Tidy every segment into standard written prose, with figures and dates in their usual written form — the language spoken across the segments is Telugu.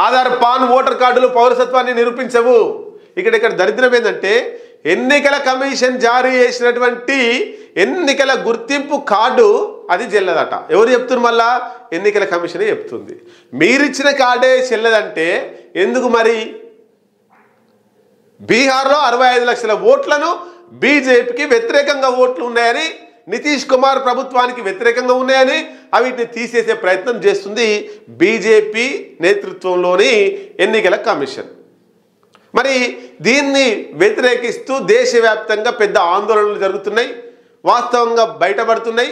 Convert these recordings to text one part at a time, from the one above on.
ఆధార్ పాన్ ఓటర్ కార్డులు పౌరసత్వాన్ని నిరూపించవు. ఇక్కడ దరిద్రం ఏంటంటే ఎన్నికల కమిషన్ జారీ చేసినటువంటి ఎన్నికల గుర్తింపు కార్డు అది చెల్లదట. ఎవరు చెప్తున్నారు? మళ్ళా ఎన్నికల కమిషనే చెప్తుంది. మీరిచ్చిన కార్డే చెల్లదంటే ఎందుకు మరి? బీహార్లో 65 లక్షల ఓట్లను బీజేపీకి వ్యతిరేకంగా ఓట్లు ఉన్నాయని, నితీష్ కుమార్ ప్రభుత్వానికి వ్యతిరేకంగా ఉన్నాయని వీటిని తీసేసే ప్రయత్నం చేస్తుంది బీజేపీ నేతృత్వంలోని ఎన్నికల కమిషన్. మరి దీన్ని వ్యతిరేకిస్తూ దేశవ్యాప్తంగా పెద్ద ఆందోళనలు జరుగుతున్నాయి, వాస్తవంగా బయటపడుతున్నాయి.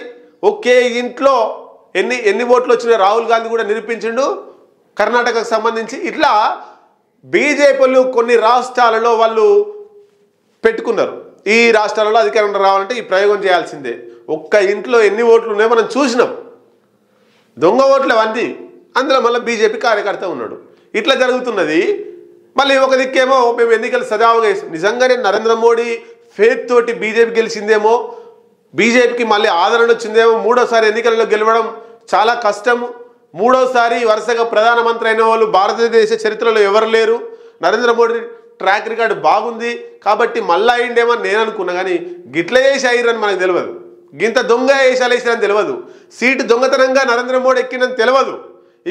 ఒకే ఇంట్లో ఎన్ని ఓట్లు వచ్చినా రాహుల్ గాంధీ కూడా నిరూపించిండు కర్ణాటకకు సంబంధించి. ఇట్లా బీజేపీలు కొన్ని రాష్ట్రాలలో వాళ్ళు పెట్టుకున్నారు, ఈ రాష్ట్రాలలో అధికారంలో రావాలంటే ఈ ప్రయోగం చేయాల్సిందే. ఒక్క ఇంట్లో ఎన్ని ఓట్లు ఉన్నాయో మనం చూసినాం, దొంగ ఓట్లు అవన్నీ. అందులో మళ్ళీ బీజేపీ కార్యకర్త ఉన్నాడు. ఇట్లా జరుగుతున్నది. మళ్ళీ ఒక దిక్కేమో మేము ఎన్నికలు సజావుగా నిజంగానే నరేంద్ర మోడీ ఫేత్ తోటి బీజేపీ గెలిచిందేమో, బీజేపీకి మళ్ళీ ఆదరణ వచ్చిందేమో. మూడోసారి ఎన్నికల్లో గెలవడం చాలా కష్టం. మూడోసారి వరుసగా ప్రధానమంత్రి అయిన వాళ్ళు భారతదేశ చరిత్రలో ఎవరు లేరు. నరేంద్ర మోడీ ట్రాక్ రికార్డు బాగుంది కాబట్టి మళ్ళీ అయిండేమో నేను అనుకున్నా. కానీ గిట్ల చేసి అయ్యారని మనకు తెలియదు, గింత దొంగ వేషాలు వేసారని తెలియదు, సీటు దొంగతనంగా నరేంద్ర మోడీ ఎక్కినని తెలియదు.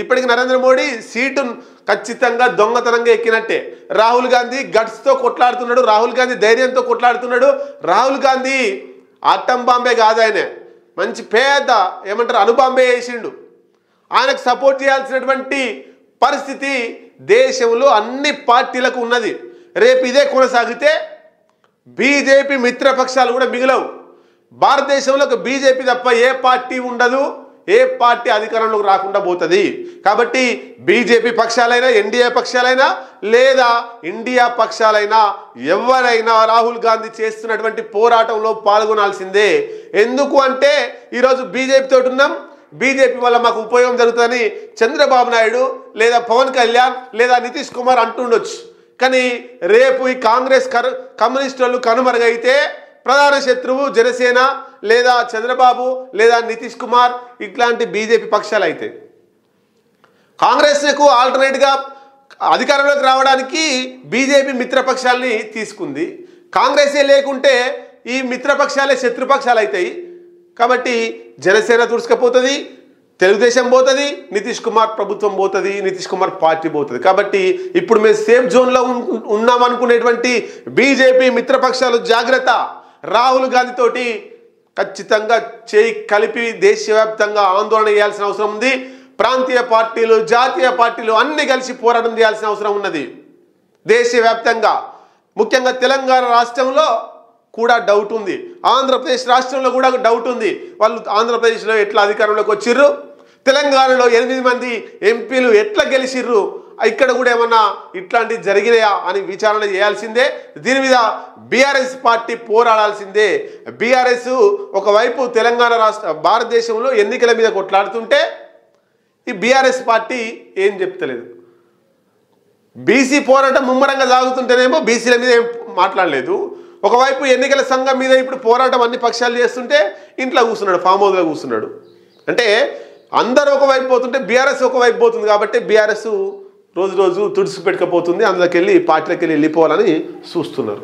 ఇప్పటికి నరేంద్ర మోడీ సీటు ఖచ్చితంగా దొంగతనంగా ఎక్కినట్టే. రాహుల్ గాంధీ గట్స్తో కొట్లాడుతున్నాడు, రాహుల్ గాంధీ ధైర్యంతో కొట్లాడుతున్నాడు. రాహుల్ గాంధీ ఆటం బాంబే కాదు, ఆయన మంచి పేద ఏమంటారు అణుబాంబే వేసిండు. ఆయనకు సపోర్ట్ చేయాల్సినటువంటి పరిస్థితి దేశంలో అన్ని పార్టీలకు ఉన్నది. రేపు ఇదే కొనసాగితే బీజేపీ మిత్రపక్షాలు కూడా మిగిలవు. భారతదేశంలో ఒక బీజేపీ తప్ప ఏ పార్టీ ఉండదు, ఏ పార్టీ అధికారంలోకి రాకుండా పోతుంది. కాబట్టి బీజేపీ పక్షాలైనా, ఎన్డీఏ పక్షాలైనా, లేదా ఇండియా పక్షాలైనా ఎవరైనా రాహుల్ గాంధీ చేస్తున్నటువంటి పోరాటంలో పాల్గొనాల్సిందే. ఎందుకు అంటే ఈరోజు బీజేపీ తోటి ఉన్నాం, బీజేపీ వల్ల మాకు ఉపయోగం జరుగుతుందని చంద్రబాబు నాయుడు లేదా పవన్ కళ్యాణ్ లేదా నితీష్ కుమార్ అంటుండొచ్చు. కానీ రేపు ఈ కాంగ్రెస్ కమ్యూనిస్టులు కనుమరుగైతే ప్రధాన శత్రువు జనసేన లేదా చంద్రబాబు లేదా నితీష్ కుమార్ ఇట్లాంటి బీజేపీ పక్షాలు అయితే. కాంగ్రెస్కు ఆల్టర్నేట్గా అధికారంలోకి రావడానికి బీజేపీ మిత్రపక్షాలని తీసుకుంది. కాంగ్రెసే లేకుంటే ఈ మిత్రపక్షాలే శత్రుపక్షాలు అవుతాయి. కాబట్టి జనసేన తుడుచుకపోతుంది, తెలుగుదేశం పోతుంది, నితీష్ కుమార్ ప్రభుత్వం పోతుంది, నితీష్ కుమార్ పార్టీ పోతుంది. కాబట్టి ఇప్పుడు మేము సేఫ్ జోన్లో ఉన్నామనుకునేటువంటి బీజేపీ మిత్రపక్షాలు జాగ్రత్త. రాహుల్ గాంధీ తోటి ఖచ్చితంగా చేయి కలిపి దేశవ్యాప్తంగా ఆందోళన చేయాల్సిన అవసరం ఉంది. ప్రాంతీయ పార్టీలు, జాతీయ పార్టీలు అన్ని కలిసి పోరాటం చేయాల్సిన అవసరం ఉన్నది దేశవ్యాప్తంగా. ముఖ్యంగా తెలంగాణ రాష్ట్రంలో కూడా డౌట్ ఉంది, ఆంధ్రప్రదేశ్ రాష్ట్రంలో కూడా డౌట్ ఉంది. వాళ్ళు ఆంధ్రప్రదేశ్లో ఎట్లా అధికారంలోకి వచ్చిర్రు, తెలంగాణలో 8 మంది ఎంపీలు ఎట్లా గెలిచిర్రు, ఇక్కడ కూడా ఏమన్నా ఇట్లాంటివి జరిగినాయా అని విచారణ చేయాల్సిందే. దీని మీద బీఆర్ఎస్ పార్టీ పోరాడాల్సిందే. బీఆర్ఎస్ ఒకవైపు తెలంగాణ భారతదేశంలో ఎన్నికల మీద కొట్లాడుతుంటే ఈ బీఆర్ఎస్ పార్టీ ఏం చెప్తలేదు. బీసీ పోరాటం ముమ్మరంగా సాగుతుంటేనేమో బీసీల మీద ఏం మాట్లాడలేదు. ఒకవైపు ఎన్నికల సంఘం మీద ఇప్పుడు పోరాటం అన్ని పక్షాలు చేస్తుంటే ఇంట్లో కూర్చున్నాడు, ఫామ్ హౌస్లో కూర్చున్నాడు. అంటే అందరూ ఒకవైపు పోతుంటే బీఆర్ఎస్ ఒకవైపు పోతుంది. కాబట్టి బీఆర్ఎస్ రోజు తుడిచి పెట్టుకపోతుంది, అందులోకి వెళ్ళి పార్టీలోకి వెళ్ళిపోవాలని చూస్తున్నారు.